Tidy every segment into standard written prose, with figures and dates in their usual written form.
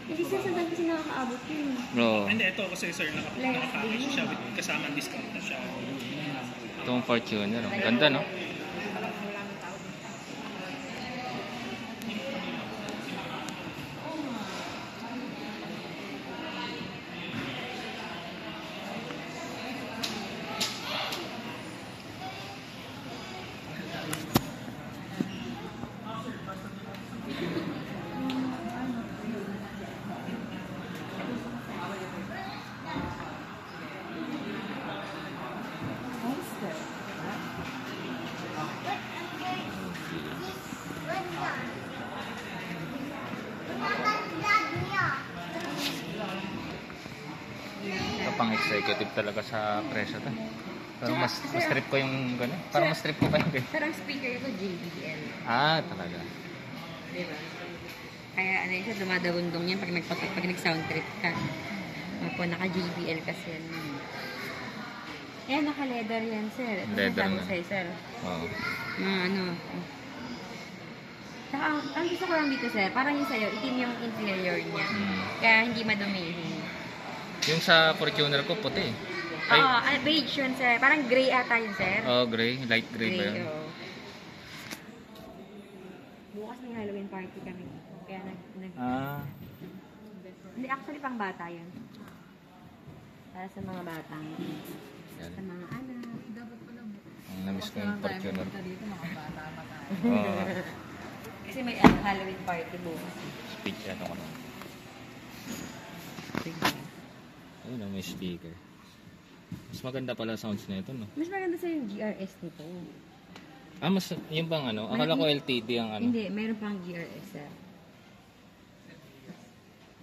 Kasi sir, saan kasi nakakaabot yun? Oo. Hindi, ito kasi sir, naka-package siya with kasama discount na siya. Itong Fortuner. Ang ganda, no? Ito pang executive talaga sa presyo to. Pero mas trip ko yung gano'n. Parang mas trip ko pa yung gano'n. Sir, ang speaker ito, JBL. Ah, talaga. Diba? Kaya ano yun siya, dumadawundong yan pag nag-sound trip ka. Opo, naka-JBL kasi yan. Ayan, naka-leather yan, sir. Ito Leather sabi na. sa'yo, sir. Oo. Mga ano. Saka, ang gusto ko lang dito, sir, parang yung sa'yo, itim yung interior niya. Kaya hindi madumihin. Yung sa Fortuner ko, puti. Ay, Oo, beige yun, sir. Parang gray ata yun, sir. oh, gray. Light gray ba yun? Oo. Bukas may Halloween party kami. Kaya Ah, Hindi, actually pang bata yun. Para sa mga bata. yan. Sa mga anak. Ang namiss ko yung Fortuner. Dito mga bata pa tayo. Oo. Kasi may Halloween party bukas. Speak, ano ko na. Ayun na, may speaker. Mas maganda pala sounds na ito, no? Mas maganda sa yung GRS nito. Ah, mas, yung bang ano? Akala ko LTD ang ano. Hindi, mayroon pang GRS, sir.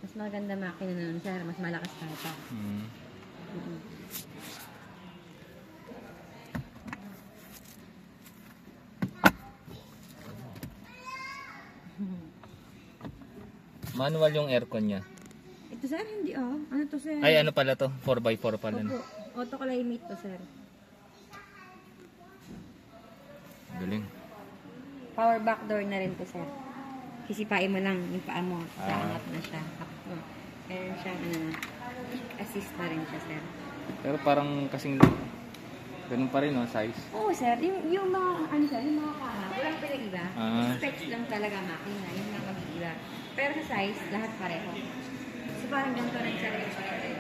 Mas maganda makina na nun, sir. Mas malakas kata. Hmm. Manual yung aircon niya. Ito, sir, hindi oh. Ano to, sir? Ay, ano pala to? 4x4 pala. Opo. No? Auto-climate to, sir. Galing. Power back door na rin to, sir. Sisipain mo lang yung paa mo. Ah. Saangat na siya. Meron siyang kick assist na rin siya, sir. Pero parang kasing ganun pa rin, no? Size. Oo, sir. Yung mga, ano sir, yung mga kama, walang pinag-iba. Ah. Specs lang talaga makina. Yung mga mag-iiba. Pero sa size, lahat pareho. So parang ganito rin, sir, yung pareho.